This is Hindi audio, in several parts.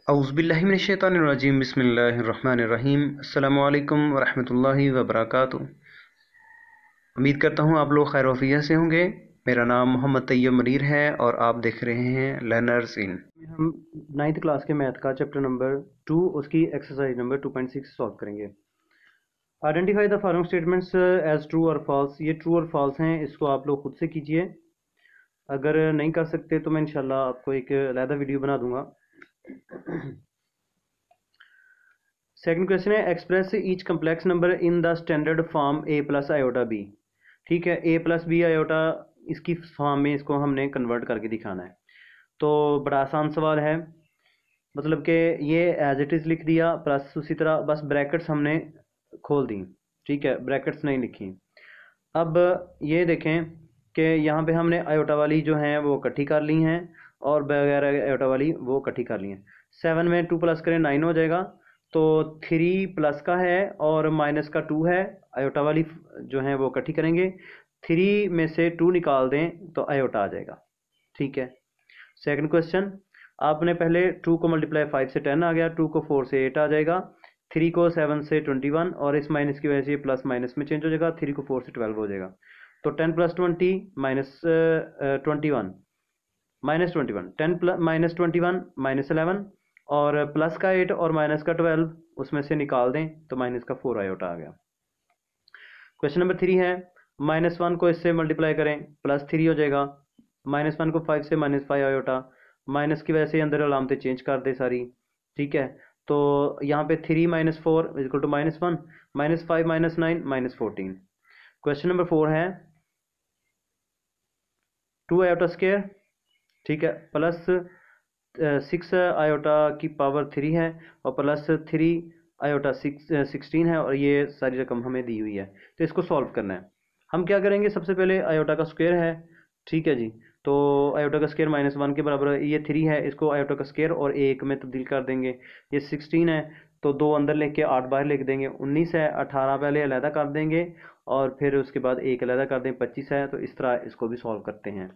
औज़ुबिल्लाहिमिनश्शैतानिर्रजीम बिस्मिल्लाहिर्रहमानिर्रहीम अस्सलामु अलैकुम वरहमतुल्लाहि वबरकातुहू। उम्मीद करता हूँ आप लोग खैर वफ़ियत से होंगे। मेरा नाम मोहम्मद तैयब मनीर है और आप देख रहे हैं लर्नर्स इन। हम 9th क्लास के मैथ का चैप्टर नंबर 2 उसकी एक्सरसाइज नंबर 2.6 सॉल्व करेंगे। Identify the following statements as true और फॉल्स। ये ट्रू और फॉल्स हैं, इसको आप लोग खुद से कीजिए। अगर नहीं कर सकते तो मैं इंशाल्लाह आपको एक अलहदा वीडियो बना दूंगा। सेकंड क्वेश्चन है express each complex number in the standard form A plus iota B. ठीक है, ए प्लस बी आयोटा इसकी फॉर्म में इसको हमने कन्वर्ट करके दिखाना है। तो बड़ा आसान सवाल है, मतलब कि ये एज इट इज़ लिख दिया प्लस उसी तरह बस ब्रैकेट्स हमने खोल दी। ठीक है, ब्रैकेट्स नहीं लिखी। अब ये देखें कि यहाँ पे हमने आयोटा वाली जो हैं वो इकट्ठी कर ली हैं और वगैरह आयोटा वाली वो इकट्ठी कर ली हैं। 7 में 2 प्लस करें 9 हो जाएगा। तो 3 प्लस का है और माइनस का 2 है, आयोटा वाली जो है वो इकट्ठी करेंगे। 3 में से 2 निकाल दें तो आयोटा आ जाएगा। ठीक है, सेकंड क्वेश्चन, आपने पहले 2 को मल्टीप्लाई 5 से 10 आ गया, 2 को 4 से 8 आ जाएगा, 3 को 7 से 21 और इस माइनस की वजह से प्लस माइनस में चेंज हो जाएगा, 3 को 4 से 12 हो जाएगा। तो 10 plus 20 minus 21 minus 21, 10 plus minus 21 minus 11 और प्लस का 8 और माइनस का 12 उसमें से निकाल दें तो माइनस का 4 आयोटा आ गया। क्वेश्चन नंबर 3 है -1 को इससे मल्टीप्लाई करें +3 हो जाएगा, -1 को 5 से -5 आयोटा, माइनस की वजह से अंदर अलामतें चेंज कर दे सारी। ठीक है, तो यहाँ पे 3 - 4 इक्वल टू -1, -5 -9 -14। क्वेश्चन नंबर 4 है 2 आयोटा स्क्वायर। ठीक है, प्लस 6 आयोटा की पावर 3 है और प्लस 3 आयोटा 16 है और ये सारी रकम हमें दी हुई है। तो इसको सॉल्व करना है। हम क्या करेंगे, सबसे पहले आयोटा का स्क्वायर है। ठीक है जी, तो आयोटा का स्क्वायर -1 के बराबर है, ये 3 है, इसको आयोटा का स्क्वायर और 1 में तब्दील कर देंगे। ये 16 है तो 2 अंदर लेके 8 बाहर लिख देंगे, 19 है, 18 पहले अलहदा कर देंगे और फिर उसके बाद 1 अलहदा कर दें, 25 है। तो इस तरह इसको भी सॉल्व करते हैं।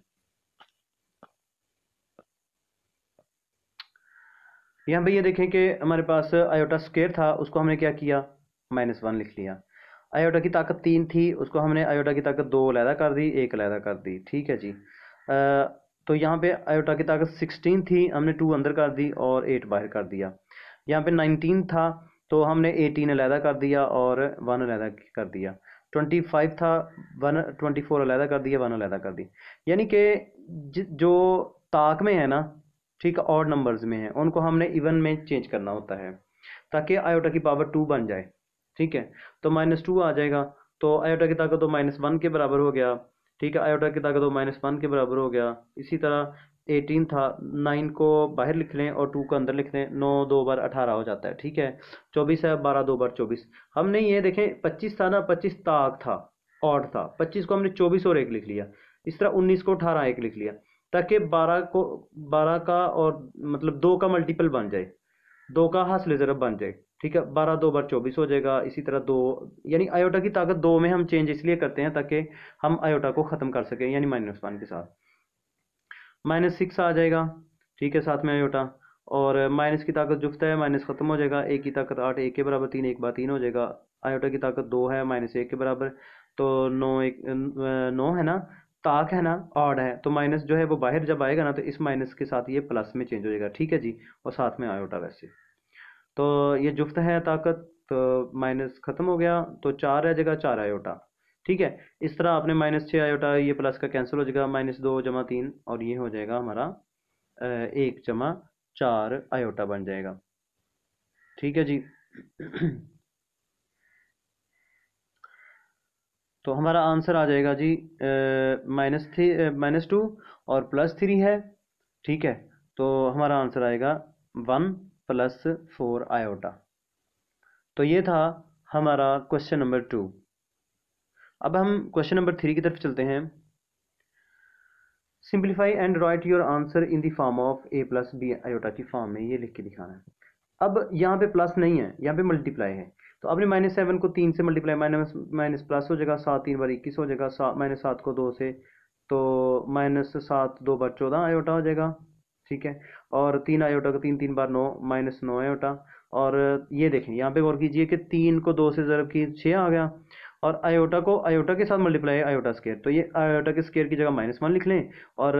यहाँ पे ये देखें कि हमारे पास आयोटा स्क्वायर था, उसको हमने क्या किया, -1 लिख लिया। आयोटा की ताकत 3 थी, उसको हमने आयोटा की ताकत 2 अलहदा कर दी, 1 अलहदा कर दी। ठीक है जी, तो यहाँ पे आयोटा की ताकत 16 थी, हमने 2 अंदर कर दी और 8 बाहर कर दिया। यहाँ पे 19 था तो हमने 18 अलहदा कर दिया और 1 अलहदा कर दिया। 25 था, 24 अलहदा कर दिया, 1 अलहदा कर दी। यानी कि जो ताक में है ना, ठीक है, ऑड नंबर्स में है, उनको हमने इवन में चेंज करना होता है ताकि आयोटा की पावर 2 बन जाए। ठीक है, तो -2 आ जाएगा, तो आयोटा की ताकत तो -1 के बराबर हो गया। ठीक है, आयोटा की ताकत तो -1 के बराबर हो गया। इसी तरह 18 था, 9 को बाहर लिख लें और 2 को अंदर लिख लें, 9 2 बार 18 हो जाता है। ठीक है, 24 है, 12 2 बार 24। हमने ये देखें 25 था ना, 25 ताक था, ऑड था, 25 को हमने 24 और 1 लिख लिया। इस तरह 19 को 18 1 लिख लिया ताकि 12 का और मतलब 2 का मल्टीपल बन जाए, 2 का हासिल ज़रब बन जाए। ठीक है, 12 2 बार 24 हो जाएगा। इसी तरह 2, यानी आयोटा की ताकत 2 में हम चेंज इसलिए करते हैं ताकि हम आयोटा को ख़त्म कर सकें, यानी -1 के साथ। -6 आ जाएगा, ठीक है, साथ में आयोटा, और माइनस की ताकत जुफ्त है, माइनस ख़त्म हो जाएगा। 1 की ताकत 8, 1 के बराबर 3, 1 बार 3 हो जाएगा। आयोटा की ताकत 2 है, -1 के बराबर, तो 9 है ना, ताक है ना, ऑड है, तो माइनस जो है वो बाहर जब आएगा ना तो इस माइनस के साथ ये प्लस में चेंज हो जाएगा। ठीक है जी, और साथ में आयोटा वैसे, तो ये जुफ्त है ताकत, तो माइनस ख़त्म हो गया तो 4 रह जाएगा, 4 आयोटा। ठीक है, इस तरह आपने -6 आयोटा, ये प्लस का कैंसिल हो जाएगा, -2 जमा 3 और ये हो जाएगा हमारा 1 जमा 4 आयोटा बन जाएगा। ठीक है जी। तो हमारा आंसर आ जाएगा जी -2 और +3 है। ठीक है, तो हमारा आंसर आएगा 1 + 4 आयोटा। तो ये था हमारा क्वेश्चन नंबर 2। अब हम क्वेश्चन नंबर 3 की तरफ चलते हैं। Simplify and right your answer in the form of a + b iota की फॉर्म में, ये लिख के दिखाना है। अब यहाँ पे प्लस नहीं है, यहाँ पे मल्टीप्लाई है, तो आपने -7 को 3 से मल्टीप्लाई, माइनस प्लस हो जाएगा, 7 3 बार 21 हो जाएगा, -7 को 2 से, तो -7 2 बार 14 आयोटा हो जाएगा। ठीक है। और 3 आयोटा का 3 3 बार 9 माइनस 9 आयोटा। और ये देखें यहाँ पे गौर कीजिए कि 3 को 2 से ज़रब की 6 आ गया, और आयोटा को आयोटा के साथ मल्टीप्लाई आयोटा स्केयर, तो ये आयोटा के स्केयर की जगह -1 लिख लें, और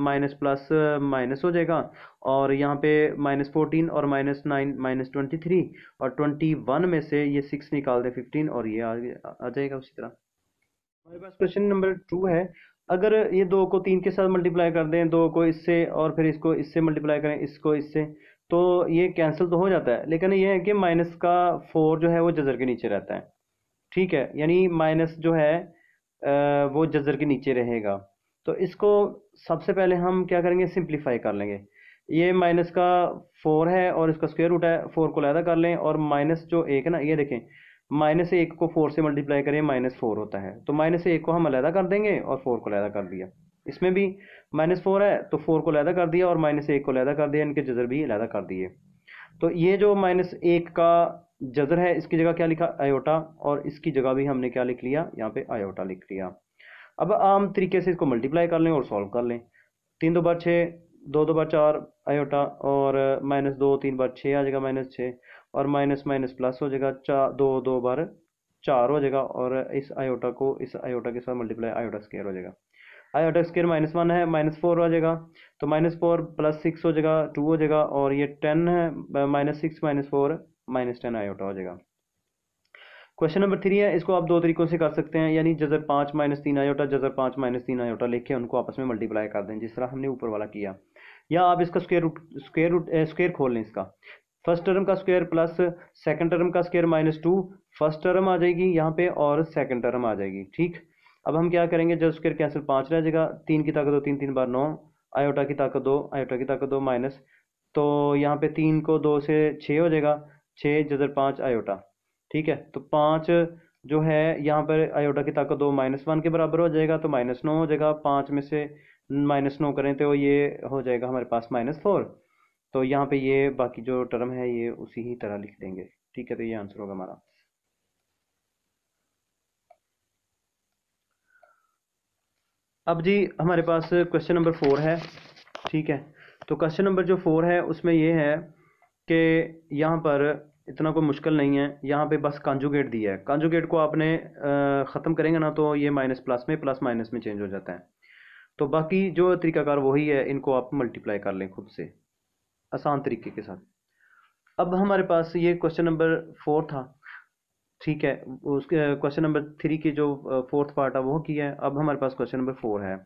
माइनस प्लस माइनस हो जाएगा, और यहाँ पे -14 और -9 -23, और 21 में से ये 6 निकाल दें 15, और ये आ जाएगा उसी तरह। हमारे पास क्वेश्चन नंबर 2 है, अगर ये 2 को 3 के साथ मल्टीप्लाई कर दें, 2 को इससे और फिर इसको इससे मल्टीप्लाई करें, इसको इससे, तो ये कैंसिल तो हो जाता है, लेकिन ये है कि माइनस का 4 जो है वो जजर के नीचे रहता है। ठीक है, यानी माइनस जो है वो जजर के नीचे रहेगा। तो इसको सबसे पहले हम क्या करेंगे, सिंप्लीफाई कर लेंगे। ये माइनस का 4 है और इसका स्क्वायर रूट है, 4 को अलहदा कर लें, और माइनस जो 1 है ना, ये देखें -1 को 4 से मल्टीप्लाई करें -4 होता है, तो -1 को हम अलहदा कर देंगे और 4 को अलहदा कर दिया। इसमें भी -4 है तो 4 को अलहदा कर दिया और -1 को अलहदा कर दिया, इनके जजर भी अलहदा कर दिए। तो ये जो -1 का जजर है, इसकी जगह क्या लिखा, आयोटा, और इसकी जगह भी हमने क्या लिख लिया, यहाँ पे आयोटा लिख लिया। अब आम तरीके से इसको मल्टीप्लाई कर लें और सॉल्व कर लें। 3 2 बार 6, 2 2 बार 4 आयोटा, और -2 3 बार 6 आ जाएगा -6, और माइनस माइनस प्लस हो जाएगा, 4 2 2 बार 4 हो जाएगा, और इस आयोटा को इस आयोटा के साथ मल्टीप्लाई आयोटा स्क्वायर हो जाएगा। आयोटा स्क्वायर -1 है, -4 हो जाएगा, तो -4 + 6 हो जाएगा, 2 हो जाएगा, और ये 10 है, -6 -4 -10 आयोटा हो जाएगा। क्वेश्चन नंबर 3 है, इसको आप दो तरीकों से कर सकते हैं, यानी जजर 5 -3 आयोटा, जजर 5 -3 आयोटा लेके उनको आपस में मल्टीप्लाई कर दें, जिस तरह हमने ऊपर वाला किया। या आप इसका स्क्वायर खोल लें इसका। फर्स्ट टर्म का स्क्वायर प्लस सेकंड टर्म का स्क्वायर -2, फर्स्ट टर्म आ जाएगी यहाँ पे और सेकंड टर्म आ जाएगी। ठीक, अब हम क्या करेंगे, जब स्क्वायर कैंसिल 5 रह जाएगा, 3 की ताकत 2 3 3 बार 9, आयोटा की ताकत 2, आयोटा की ताकत 2 माइनस, तो यहाँ पे 3 को 2 से 6 हो जाएगा, 6 जजर 5 आयोटा। ठीक है, तो 5 जो है यहाँ पर आयोटा की ताकत 2 -1 के बराबर हो जाएगा, तो -9 हो जाएगा, 5 में से -9 करें तो ये हो जाएगा हमारे पास -4। तो यहाँ पे ये बाकी जो टर्म है ये उसी ही तरह लिख देंगे। ठीक है, तो ये आंसर होगा हमारा। अब जी हमारे पास क्वेश्चन नंबर 4 है। ठीक है, तो क्वेश्चन नंबर जो 4 है उसमें ये है कि यहाँ पर इतना कोई मुश्किल नहीं है, यहाँ पे बस कॉन्जुगेट दिया है। कॉन्जुगेट को आपने ख़त्म करेंगे ना तो ये माइनस प्लस में, प्लस माइनस में चेंज हो जाता है। तो बाकी जो तरीकाकार वही है, इनको आप मल्टीप्लाई कर लें खुद से आसान तरीके के साथ। अब हमारे पास ये क्वेश्चन नंबर 4 था। ठीक है, उसके क्वेश्चन नंबर 3 की जो 4th पार्ट है वो किया है। अब हमारे पास क्वेश्चन नंबर 4 है,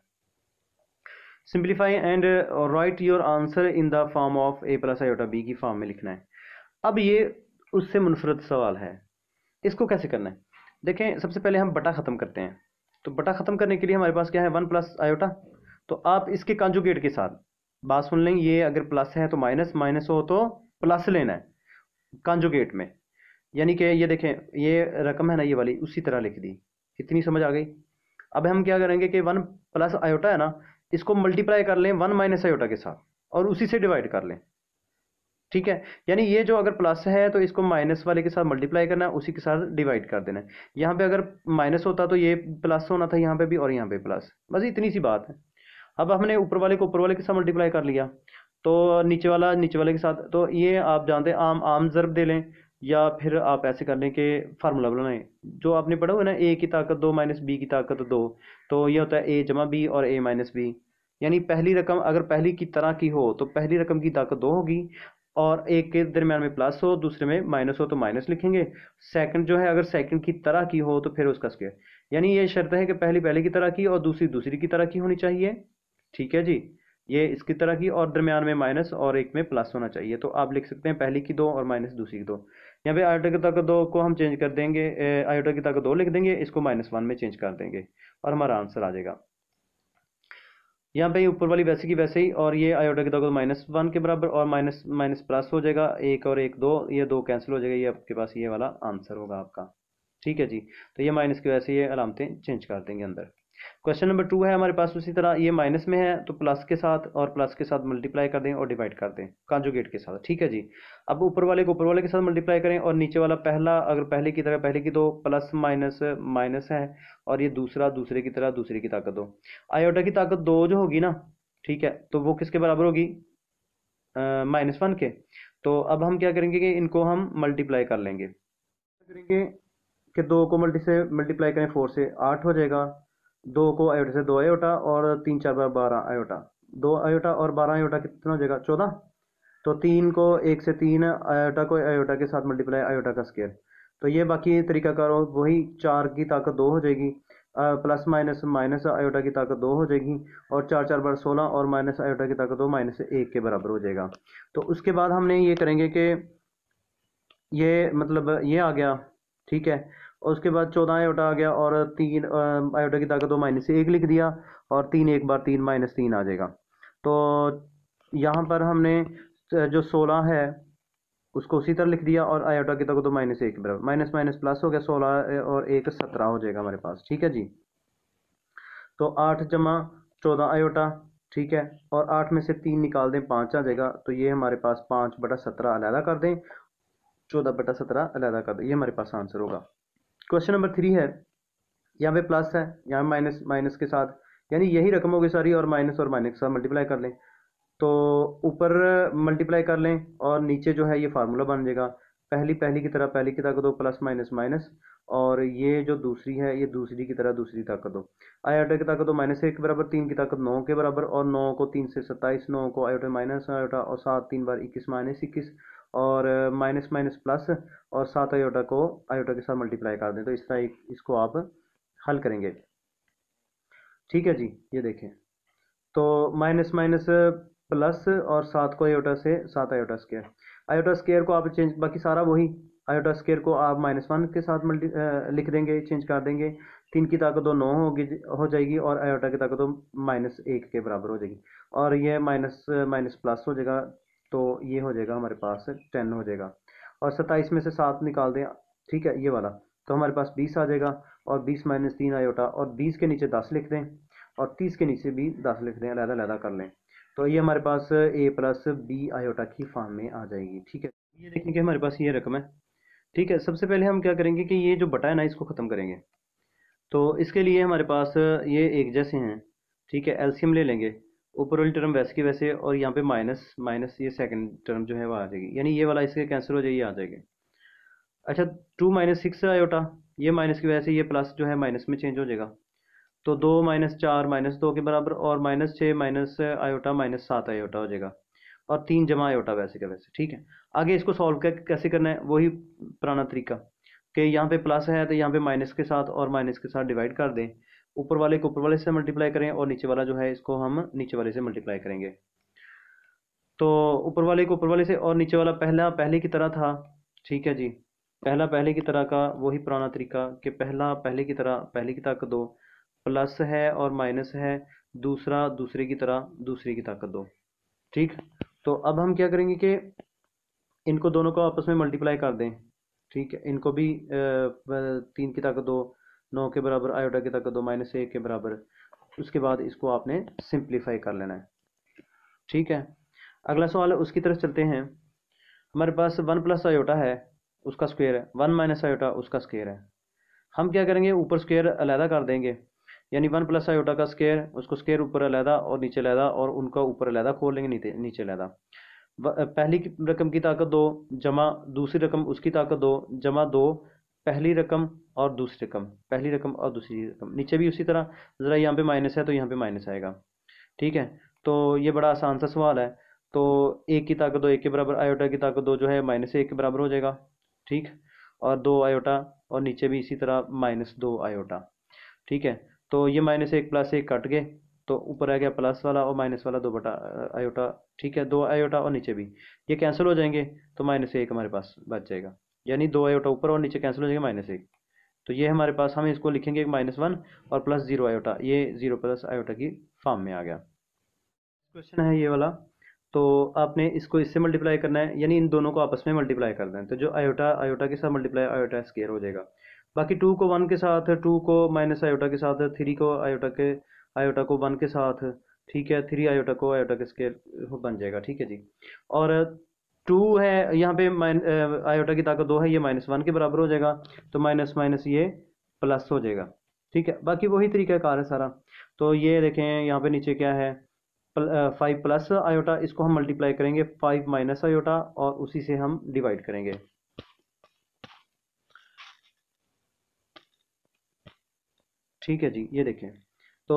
simplify and right your answer in the form of a + iota b की फॉर्म में लिखना है। अब ये उससे मुनफरद सवाल है, इसको कैसे करना है। देखें, सबसे पहले हम बटा ख़त्म करते हैं, तो बटा ख़त्म करने के लिए हमारे पास क्या है, 1 + आयोटा। तो आप इसके कॉन्जुगेट के साथ बात सुन लें, ये अगर प्लस है तो माइनस, माइनस हो तो प्लस लेना है कॉन्जुगेट में, यानी कि ये देखें ये रकम है ना, ये वाली उसी तरह लिख दी। इतनी समझ आ गई। अब हम क्या करेंगे कि 1 + आयोटा है ना, इसको मल्टीप्लाई कर लें 1 - आयोटा के साथ और उसी से डिवाइड कर लें। ठीक है, यानी ये जो अगर प्लस है तो इसको माइनस वाले के साथ मल्टीप्लाई करना है, उसी के साथ डिवाइड कर देना है। यहाँ पे अगर माइनस होता तो ये प्लस होना था यहाँ पे भी, और यहाँ पे प्लस, बस इतनी सी बात है। अब हमने ऊपर वाले को ऊपर वाले के साथ मल्टीप्लाई कर लिया, तो नीचे वाला नीचे वाले के साथ, तो ये आप जानते हैं आम आम ज़र्ब दे लें, या फिर आप ऐसे कर लें कि फार्मूला बनाएं जो आपने पढ़ा हुआ है ना, a की ताकत 2 - b की ताकत 2, तो ये होता है a + b और a - b। यानी पहली रकम अगर पहली की तरह की हो तो पहली रकम की ताकत 2 होगी, और एक के दरमियान में प्लस हो, दूसरे में माइनस हो तो माइनस लिखेंगे। सेकंड जो है अगर सेकंड की तरह की हो तो फिर उसका स्क्वायर, यानी ये शर्त है कि पहली पहले की तरह की और दूसरी दूसरी की तरह की होनी चाहिए। ठीक है जी, ये इसकी तरह की और दरमियान में माइनस और एक में प्लस होना चाहिए। तो आप लिख सकते हैं पहली की 2 और माइनस दूसरी की 2। यहाँ पे आयोटा की ताकत 2 को हम चेंज कर देंगे, आयोटा की ताकत 2 लिख देंगे, इसको -1 में चेंज कर देंगे और हमारा आंसर आ जाएगा। यहाँ पे ऊपर वाली वैसे की वैसे ही, और ये आयोटा की ताकत -1 के बराबर, और माइनस माइनस प्लस हो जाएगा, 1 और 1 2, ये 2 कैंसिल हो जाएगा, ये आपके पास ये वाला आंसर होगा आपका। ठीक है जी, तो ये माइनस की वजह से ये अलामतें चेंज कर देंगे अंदर। क्वेश्चन नंबर 2 है हमारे पास उसी तरह, ये माइनस में है तो प्लस के साथ और प्लस के साथ मल्टीप्लाई कर दें और डिवाइड कर दें कॉन्जुगेट के साथ। ठीक है जी, अब ऊपर वाले को ऊपर वाले के साथ मल्टीप्लाई करें, और नीचे वाला पहला अगर पहले की तरह पहले की 2 प्लस माइनस माइनस है, और ये दूसरा दूसरे की तरह दूसरे की ताकत 2। आयोटा की ताकत 2 जो होगी ना, ठीक है, तो वो किसके बराबर होगी, -1 के। तो अब हम क्या करेंगे कि इनको हम मल्टीप्लाई कर लेंगे। करेंगे कि 2 को मल्टीप्लाई करें 4 से 8 हो जाएगा। 2 को आयोटा से 2 आयोटा और 3 4 बार 12 आयोटा। 2 आयोटा और 12 आयोटा कितना हो जाएगा 14। तो 3 को 1 से 3 आयोटा को आयोटा के साथ मल्टीप्लाई आयोटा का स्क्वायर। तो ये बाकी तरीका करो वही 4 की ताकत 2 हो जाएगी, प्लस माइनस माइनस आयोटा की ताकत 2 हो जाएगी, और 4 4 बार 16 और माइनस आयोटा की ताकत 2 -1 के बराबर हो जाएगा। तो उसके बाद हमने ये करेंगे कि ये मतलब ये आ गया, ठीक है। और उसके बाद 14 आयोटा आ गया और 3 आयोटा की ताकत 2 -1 लिख दिया, और 3 एक बार 3 -3 आ जाएगा। तो यहाँ पर हमने जो 16 है उसको उसी तरह लिख दिया, और आयोटा की ताकत 2 -1 के बराबर, माइनस माइनस प्लस हो गया, 16 और 1 17 हो जाएगा हमारे पास, ठीक है जी। तो 8 जमा 14 आयोटा, ठीक है, और 8 में से 3 निकाल दें 5 आ जाएगा। तो ये हमारे पास 5/17 अलहदा कर दें, 14/17 अलहदा कर दें, ये हमारे पास आंसर होगा। क्वेश्चन नंबर 3 है, यहाँ पे प्लस है, यहाँ माइनस माइनस के साथ, यानी यही रकम होगी सारी, और माइनस के साथ मल्टीप्लाई कर लें। तो ऊपर मल्टीप्लाई कर लें और नीचे जो है ये फार्मूला बन जाएगा, पहली पहली की तरह पहली की ताकत दो, प्लस माइनस माइनस, और ये जो दूसरी है ये दूसरी की तरह दूसरी ताकत दो। आयोटा की ताकत दो -1 के बराबर, 3 की ताकत 9 के बराबर, और 9 को 3 से 27, 9 को आयोटा माइनस आयोटा, और 7 3 बार 21 -21, और माइनस माइनस प्लस, और 7 आयोटा को आयोटा के साथ मल्टीप्लाई कर दें। तो इस तरह इसको आप हल करेंगे, ठीक है जी। ये देखें, तो माइनस माइनस प्लस, और 7 को आयोटा से 7 आयोटा स्क्वायर, आयोटा स्क्वायर को आप चेंज, बाकी सारा वही, आयोटा स्क्वायर को आप -1 के साथ लिख देंगे, चेंज कर देंगे। 3 की ताकत 2 9 होगी, हो जाएगी, और आयोटा की ताकत 2 -1 के बराबर हो जाएगी, और ये माइनस माइनस प्लस हो जाएगा। तो ये हो जाएगा हमारे पास 10 हो जाएगा, और 27 में से 7 निकाल दें, ठीक है, ये वाला। तो हमारे पास 20 आ जाएगा, और 20 -3 आयोटा, और 20 के नीचे 10 लिख दें, और 30 के नीचे भी 10 लिख दें, अलहदा अलहदा कर लें। तो ये हमारे पास a+b आयोटा की फॉर्म में आ जाएगी, ठीक है। ये देखें कि हमारे पास ये रकम है, ठीक है। सबसे पहले हम क्या करेंगे कि ये जो बटा है ना इसको ख़त्म करेंगे। तो इसके लिए हमारे पास ये एक जैसे हैं, ठीक है, एलसीएम ले लेंगे, ऊपर वाली टर्म वैसे की वैसे, और यहाँ पे माइनस माइनस ये सेकंड टर्म जो है वो आ जाएगी, यानी ये वाला इसके कैंसिल हो जाएगी, आ जाएगी। अच्छा, 2 -6 आयोटा, ये माइनस की वजह से ये प्लस जो है माइनस में चेंज हो जाएगा। तो 2 -4 -2 के बराबर, और -6 माइनस आयोटा -7 आयोटा हो जाएगा, और 3 जमा आयोटा वैसे का वैसे, ठीक है। आगे इसको सॉल्व कैसे करना है, वही पुराना तरीका कि यहाँ पे प्लस है तो यहाँ पे माइनस के साथ और माइनस के साथ डिवाइड कर दें, ऊपर वाले को ऊपर वाले से मल्टीप्लाई करें, और नीचे वाला जो है इसको हम नीचे वाले से मल्टीप्लाई करेंगे। तो ऊपर वाले को ऊपर वाले से, और नीचे वाला पहला पहले की तरह था, ठीक है जी। पहला पहले की तरह का वही पुराना तरीका कि पहला पहले की तरह पहले की ताकत दो, प्लस है और माइनस है, दूसरा दूसरे की तरह दूसरे की ताकत दो, ठीक। तो अब हम क्या करेंगे कि इनको दोनों को आपस में मल्टीप्लाई कर दें, ठीक है। इनको भी 3 की ताकत दो 9 के बराबर, आयोटा की ताकत दो -1 के बराबर। उसके बाद इसको आपने सिंप्लीफाई कर लेना है, ठीक है। अगला सवाल है, उसकी तरफ चलते हैं। हमारे पास 1 प्लस आयोटा है, उसका स्क्वायर है, 1 माइनस आयोटा उसका स्क्वायर है। हम क्या करेंगे, ऊपर स्क्वायर अलहदा कर देंगे, यानी 1 प्लस आयोटा का स्क्वायर, उसको स्क्वायर ऊपर अलहदा और नीचे अलहदा, और उनका ऊपर अलहदा खोल लेंगे, नीचे नीचे अलहदा। पहली रकम की ताकत 2 जमा दूसरी रकम उसकी ताकत 2 जमा 2 पहली रकम और दूसरी रकम, पहली रकम और दूसरी रकम, नीचे भी उसी तरह। ज़रा यहाँ पे माइनस है तो यहाँ पे माइनस आएगा, ठीक है। तो ये बड़ा आसान सा सवाल है। तो 1 की ताकत 2 1 के बराबर, आयोटा की ताकत 2 जो है -1 के बराबर हो जाएगा, ठीक। और 2 आयोटा, और नीचे भी इसी तरह -2 आयोटा, ठीक है। तो ये -1 प्लस 1 कट गए, तो ऊपर आ गया प्लस वाला और माइनस वाला 2 बटा आयोटा, ठीक है। 2 आयोटा और नीचे भी ये कैंसिल हो जाएंगे, तो -1 हमारे पास बच जाएगा, यानी 2 आयोटा ऊपर और नीचे कैंसिल हो जाएगा -1। तो ये हमारे पास, हम इसको लिखेंगे -1 और प्लस 0 आयोटा, ये 0 प्लस आयोटा की फॉर्म में आ गया। क्वेश्चन है ये वाला, तो आपने इसको इससे मल्टीप्लाई करना है, यानी इन दोनों को आपस में मल्टीप्लाई कर दें। तो जो आयोटा आयोटा के साथ मल्टीप्लाई आयोटा स्क्वायर हो जाएगा। बाकी 2 को 1 के साथ, 2 को माइनस आयोटा के साथ, 3 को आयोटा को 1 के साथ, ठीक है, 3 आयोटा को आयोटा के स्क्वायर बन जाएगा, ठीक है जी। और 2 है यहाँ पे, आयोटा की ताकत 2 है, ये -1 के बराबर हो जाएगा, तो माइनस माइनस ये प्लस हो जाएगा, ठीक है। बाकी वही तरीका कार है सारा। तो ये देखें यहाँ पे नीचे क्या है, 5 प्लस आयोटा, इसको हम मल्टीप्लाई करेंगे 5 माइनस आयोटा और उसी से हम डिवाइड करेंगे। ठीक है जी, ये देखें तो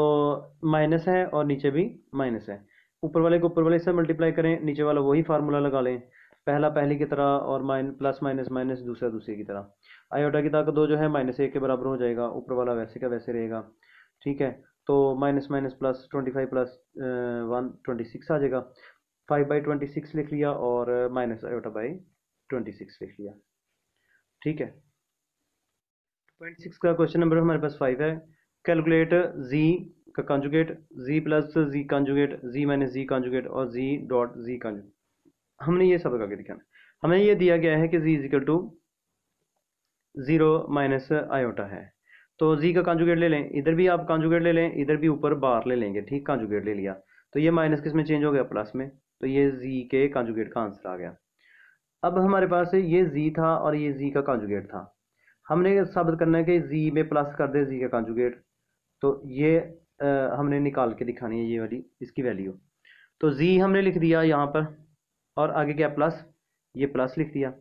माइनस है और नीचे भी माइनस है, ऊपर वाले को ऊपर वाले से मल्टीप्लाई करें, नीचे वाला वही फार्मूला लगा लें, पहला पहले की तरह और प्लस माइनस माइनस दूसरा दूसरे की तरह। आयोटा की ताकत 2 जो है -1 के बराबर हो जाएगा, ऊपर वाला वैसे का वैसे रहेगा। ठीक है, तो माइनस माइनस प्लस 25 प्लस 1 26 आ जाएगा। 5/26 लिख लिया और माइनस आयोटा बाई 26 लिख लिया। ठीक है, 26 का क्वेश्चन नंबर हमारे पास 5 है। कैलकुलेट जी का कंजुगेट, जी प्लस जी कंजुगेट, जी माइनस जी कंजुगेट और जी डॉट जी कंजुगेट। हमने ये सब आगे दिखाना, हमें ये दिया गया है कि G is equal to 0 minus iota है, तो जी का कंजुगेट ले लें, इधर भी आप कंजुगेट ले लें, इधर भी ऊपर बार ले लेंगे। ठीक, कंजुगेट ले लिया तो ये माइनस किस में चेंज हो गया, प्लस में, तो ये जी के कंजुगेट का आंसर आ गया। अब हमारे पास ये जी था और ये जी का कंजुगेट था, हमने साबित करना है कि जी में प्लस कर दे जी का कंजुगेट, तो ये हमने निकाल के दिखानी है ये वाली इसकी वैल्यू। तो जी हमने लिख दिया यहाँ पर और आगे क्या प्लस, ये प्लस लिख दिया,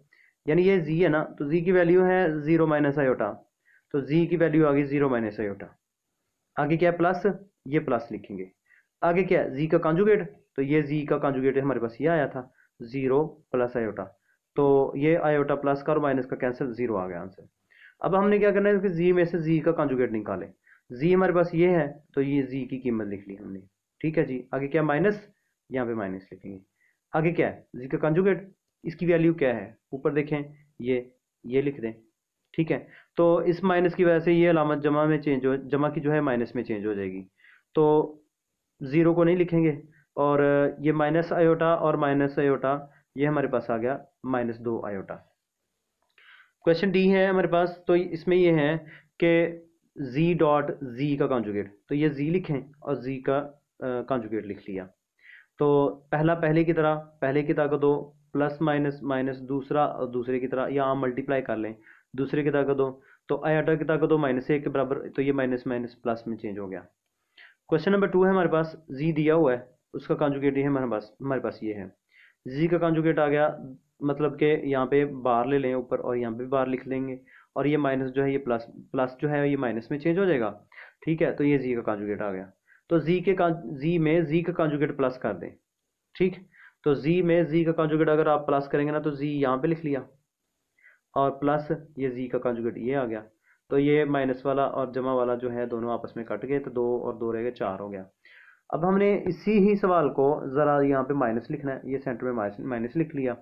यानी ये जी है ना, तो जी की वैल्यू है 0 माइनस आयोटा, तो जी की वैल्यू आ गई 0 माइनस आयोटा। आगे क्या है प्लस, ये प्लस लिखेंगे। आगे क्या है जी का कंजुगेट, तो ये जी का कंजुगेट हमारे पास ये आया था 0 प्लस आयोटा, तो ये आयोटा प्लस का और माइनस का कैंसिल, 0 आ गया आंसर। अब हमने क्या करना है कि जी में से जी का कंजुगेट निकालें, जी हमारे पास ये है तो ये जी की कीमत लिख ली हमने। ठीक है जी, आगे क्या माइनस, यहाँ पे माइनस लिखेंगे। आगे क्या है जी का कंजुगेट, इसकी वैल्यू क्या है ऊपर देखें, ये लिख दें। ठीक है, तो इस माइनस की वजह से ये अलामत जमा में चेंज हो, जमा की जो है माइनस में चेंज हो जाएगी, तो 0 को नहीं लिखेंगे और ये माइनस आयोटा और माइनस आयोटा ये हमारे पास आ गया -2 आयोटा। क्वेश्चन डी है हमारे पास, तो इसमें ये है कि जी डॉट जी का कॉन्जुगेट, तो ये जी लिखें और जी का कॉन्जुगेट लिख लिया, तो पहला पहले की तरह, पहले की ताकत 2 प्लस माइनस माइनस दूसरा और दूसरे की तरह, या आप मल्टीप्लाई कर लें, दूसरे की ताकत 2, तो आयोटा की ताकत 2 -1 के बराबर, तो ये माइनस माइनस प्लस में चेंज हो गया। क्वेश्चन नंबर 2 है हमारे पास, जी दिया हुआ है, उसका कॉन्जुगेट ये हमारे पास ये है, जी का कॉन्जुगेट आ गया, मतलब कि यहाँ पे बार ले लें ऊपर और यहाँ पे भी बार लिख लेंगे, और ये माइनस जो है ये प्लस, प्लस जो है ये माइनस में चेंज हो जाएगा। ठीक है, तो ये जी का कॉन्जुगेट आ गया, तो जी में जी का कॉन्जुगेट प्लस कर दें। ठीक, तो जी में जी का कॉन्जुगेट अगर आप प्लस करेंगे ना, तो जी यहाँ पे लिख लिया और प्लस ये जी का कॉन्जुगेट ये आ गया, तो ये माइनस वाला और जमा वाला जो है दोनों आपस में कट गए, तो 2 और 2 रह गए, 4 हो गया। अब हमने इसी ही सवाल को ज़रा यहाँ पे माइनस लिखना है, ये सेंटर में माइनस लिख लिया,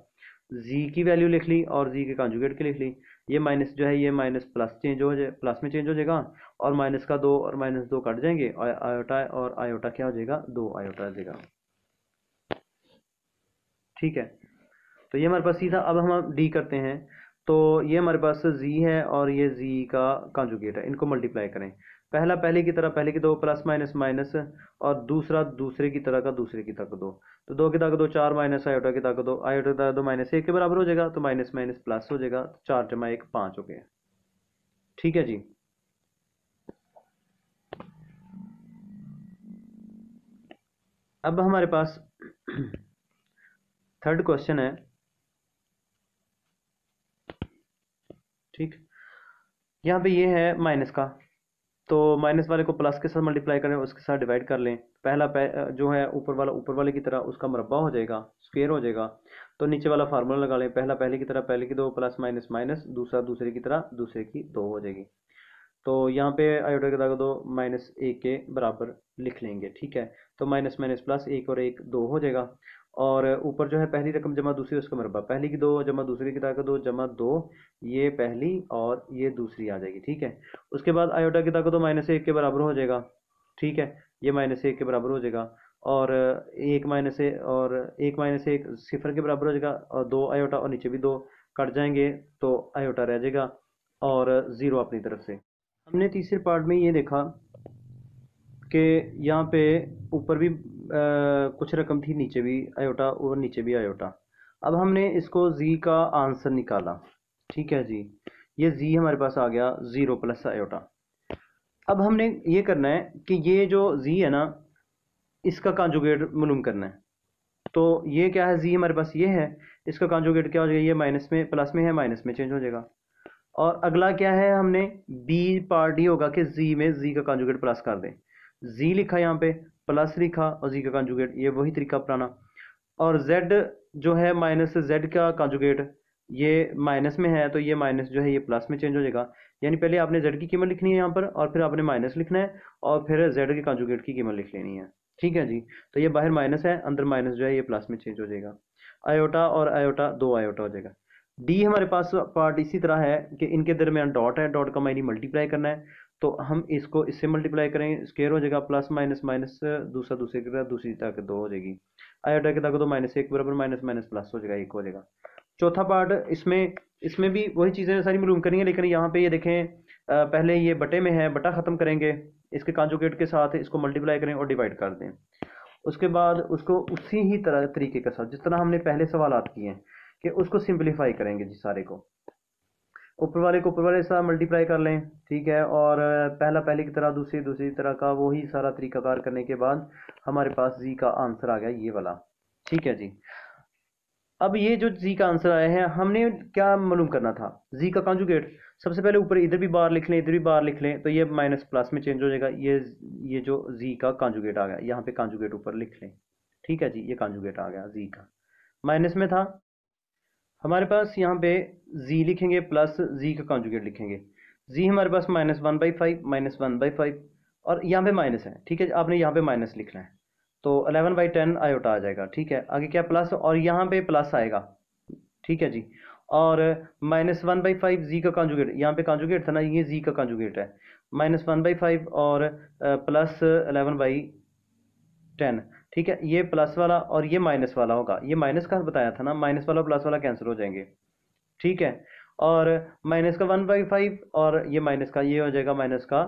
जी की वैल्यू लिख ली और जी के कॉन्जुगेट की लिख ली, ये माइनस जो है ये माइनस प्लस चेंज हो जाए, प्लस में चेंज हो जाएगा, और माइनस का 2 और -2 कट जाएंगे, आयोटा और आयोटा क्या हो जाएगा, 2 आयोटा हो जाएगा। ठीक है, तो ये हमारे पास सी था। अब हम डी करते हैं, तो ये हमारे पास जी है और ये जी का कॉन्जुगेट है, इनको मल्टीप्लाई करें, पहला पहले की तरह पहले की 2 प्लस माइनस माइनस, और दूसरा दूसरे की तरह का दूसरे की ताकत 2, तो 2 की ताकत 2 4 माइनस आयोटा की ताकत 2, आयोटा की ताकत 2 -1 के बराबर हो जाएगा, तो माइनस माइनस प्लस हो जाएगा, तो 4 जमा 1 5 हो गया। ठीक है जी, अब हमारे पास थर्ड क्वेश्चन है। ठीक, यहाँ पे ये है माइनस का, तो माइनस वाले को प्लस के साथ मल्टीप्लाई करें, उसके साथ डिवाइड कर लें, पहला जो है ऊपर वाले की तरह उसका मुरब्बा हो जाएगा, स्क्वायर हो जाएगा, तो नीचे वाला फार्मूला लगा लें, पहला पहले की तरह पहले की 2 प्लस माइनस माइनस, दूसरा दूसरे की तरह दूसरे की 2 हो जाएगी, तो यहाँ पे आयोटा की ताकत 2 -1 के बराबर लिख लेंगे। ठीक है, तो माइनस माइनस प्लस 1 और 1 2 हो जाएगा, और ऊपर जो है पहली रकम जमा दूसरी उसका मुरब्बा, पहली की 2 जमा दूसरी की ताकत 2 जमा 2, ये पहली और ये दूसरी आ जाएगी। ठीक है, उसके बाद आयोटा की ताकत 2 -1 के बराबर हो जाएगा। ठीक है, ये -1 के बराबर हो जाएगा, और एक माइनस एक सिफर के बराबर हो जाएगा, और 2 आयोटा और नीचे भी 2 कट जाएंगे, तो आयोटा रह जाएगा और 0 अपनी तरफ से। हमने तीसरे पार्ट में ये देखा कि यहाँ पे ऊपर भी कुछ रकम थी, नीचे भी आयोटा और नीचे भी आयोटा। अब हमने इसको जी का आंसर निकाला। ठीक है जी, ये जी हमारे पास आ गया 0 प्लस आयोटा। अब हमने ये करना है कि ये जो जी है ना, इसका कॉन्जुगेट मालूम करना है। तो ये क्या है, जी हमारे पास ये है, इसका कॉन्जुगेट क्या हो जाएगा, ये माइनस में प्लस में है, माइनस में चेंज हो जाएगा। और अगला क्या है, हमने बी पार्ट ये होगा कि जी में जी का कॉन्जुगेट प्लस कर दें। जी लिखा यहाँ पे, प्लस लिखा और जी का कॉन्जुगेट, ये वही तरीका पुराना। और z जो है माइनस z का कॉन्जुगेट, ये माइनस में है तो ये माइनस जो है ये प्लस में चेंज हो जाएगा। यानी पहले आपने z की कीमत लिखनी है यहाँ पर, और फिर आपने माइनस लिखना है, और फिर z के कॉन्जुगेट की कीमत लिख लेनी है। ठीक है जी। तो ये बाहर माइनस है, अंदर माइनस जो है ये प्लस में चेंज हो जाएगा। आयोटा और आयोटा, दो आयोटा हो जाएगा। डी हमारे पास पार्ट इसी तरह है कि इनके दरमियान डॉट है, डॉट का मायने मल्टीप्लाई करना है, तो हम इसको इससे मल्टीप्लाई करेंगे, स्क्वायर हो जाएगा, प्लस माइनस माइनस दूसरा दूसरे की तरह दूसरी ताकत दो हो जाएगी। आयोटा की ताकत दो माइनस एक बराबर माइनस माइनस प्लस हो जाएगा, एक हो जाएगा। चौथा पार्ट, इसमें इसमें भी वही चीज़ें सारी मालूम करेंगे, लेकिन यहाँ पे ये देखें पहले ये बटे में है, बटा ख़त्म करेंगे, इसके कॉन्जुगेट के साथ इसको मल्टीप्लाई करें और डिवाइड कर दें। उसके बाद उसको उसी ही तरह तरीके के साथ जिस तरह हमने पहले सवालात किए हैं कि उसको सिंप्लीफाई करेंगे जी सारे को, ऊपर वाले को ऊपर वाले के साथ मल्टीप्लाई कर लें। ठीक है, और पहला पहले की तरह, दूसरी दूसरी तरह का वही सारा तरीकाकार करने के बाद हमारे पास जी का आंसर आ गया ये वाला। ठीक है जी। अब ये जो जी का आंसर आया है, हमने क्या मालूम करना था, जी का कॉन्जुगेट। सबसे पहले ऊपर इधर भी बार लिख लें, इधर भी बार लिख लें, तो ये माइनस प्लस में चेंज हो जाएगा। ये जो जी का कॉन्जुगेट आ गया, यहाँ पे कॉन्जुगेट ऊपर लिख लें। ठीक है जी, ये कॉन्जुगेट आ गया जी का, माइनस में था हमारे पास, यहाँ पे जी लिखेंगे प्लस जी का कॉन्जुगेट लिखेंगे। जी हमारे पास -1/5, -1/5, और यहाँ पे माइनस है। ठीक है, आपने यहाँ पे माइनस लिखना है, तो 11/10 आयोटा आ जाएगा। ठीक है, आगे क्या प्लस, और यहाँ पे प्लस आएगा। ठीक है जी। और -1/5 जी का कॉन्जुगेट, यहाँ पे कॉन्जुगेट था ना, ये जी का कॉन्जुगेट है, -1/5 और प्लस 11/10। ठीक है, ये प्लस वाला और ये माइनस वाला होगा, ये माइनस का बताया था ना, माइनस वाला प्लस वाला कैंसिल हो जाएंगे। ठीक है, और माइनस का 1/5 और ये माइनस का, ये हो जाएगा माइनस का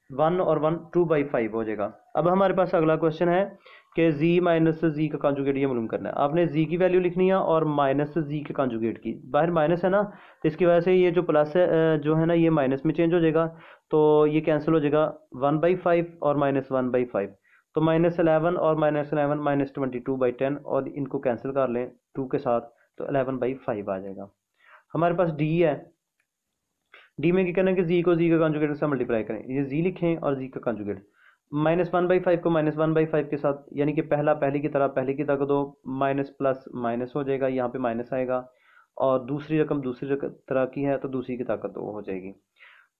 1 और 1 2/5 हो जाएगा। अब हमारे पास अगला क्वेश्चन है कि z माइनस जी का कॉन्जुगेट ये मालूम करना है। आपने z की वैल्यू लिखनी है और माइनस जी के कॉन्जुगेट की, बाहर माइनस है ना, तो इसकी वजह से ये जो प्लस है जो है ना, ये माइनस में चेंज हो जाएगा, तो ये कैंसिल हो जाएगा 1/5 और -1/5, तो -11 और -11 -22/10, और इनको कैंसिल कर लें 2 के साथ, तो 11/5 आ जाएगा। हमारे पास डी है, डी में क्या करना है कि जी को जी का कॉन्जुगेट से मल्टीप्लाई करें, ये जी लिखें और जी का कॉन्जुगेट, -1/5 को -1/5 के साथ, यानी कि पहला पहले की तरह पहले की ताकत दो, माइनस प्लस माइनस हो जाएगा, यहाँ पे माइनस आएगा, और दूसरी रकम दूसरी तरह की है तो दूसरी की ताकत दो हो जाएगी।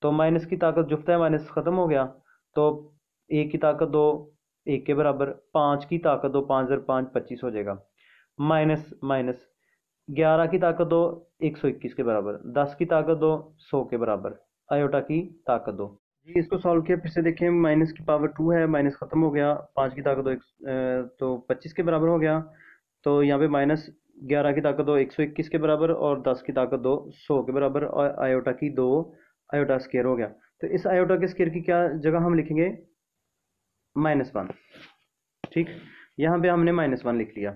तो माइनस की ताकत जुफ्ता है, माइनस ख़त्म हो गया, तो एक की ताकत दो, एक के बराबर, पाँच की ताकत दो, 5 × 5 = 25 हो जाएगा, माइनस माइनस 11 की ताकत दो, 121 के बराबर, 10 की ताकत दो, 100 के बराबर, आयोटा की ताकत दो जी। इसको सॉल्व किया, फिर से देखें, माइनस की पावर 2 है, माइनस खत्म हो गया, 5 की ताकत दो तो 25 के बराबर हो गया, तो यहाँ पे -11 की ताकत दो 121 के बराबर, और 10 की ताकत दो 100 के बराबर, और आयोटा की दो, आयोटा स्केयर हो गया। तो इस आयोटा के स्केयर की क्या जगह हम लिखेंगे, -1। ठीक, यहाँ पे हमने -1 लिख लिया।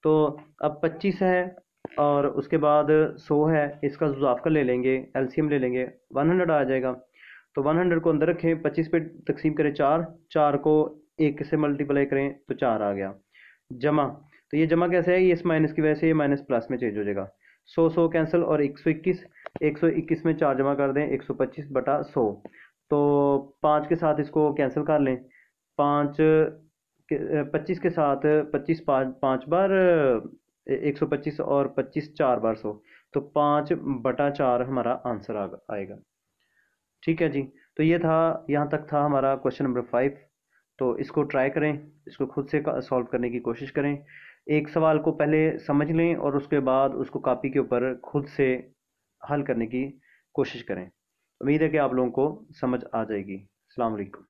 तो अब 25 है और उसके बाद 100 है, इसका जुजाफ का ले लेंगे, एलसीएम ले लेंगे, 100 आ जाएगा। तो 100 को अंदर रखें, 25 पे तकसीम करें 4, 4 को 1 से मल्टीप्लाई करें तो 4 आ गया, जमा। तो ये जमा कैसे है, ये इस माइनस की वजह से ये माइनस प्लस में चेंज हो जाएगा, 100 कैंसिल, और 121 में 4 जमा कर दें, 125/100, तो 5 के साथ इसको कैंसिल कर लें, 5 25 के साथ 25 पाँच बार 125, और 25 4 बार 100, तो 5/4 हमारा आंसर आएगा। ठीक है जी। तो ये था, यहाँ तक था हमारा क्वेश्चन नंबर 5। तो इसको ट्राई करें, इसको खुद से सॉल्व करने की कोशिश करें, एक सवाल को पहले समझ लें और उसके बाद उसको कॉपी के ऊपर खुद से हल करने की कोशिश करें। उम्मीद है कि आप लोगों को समझ आ जाएगी। अस्सलाम वालेकुम।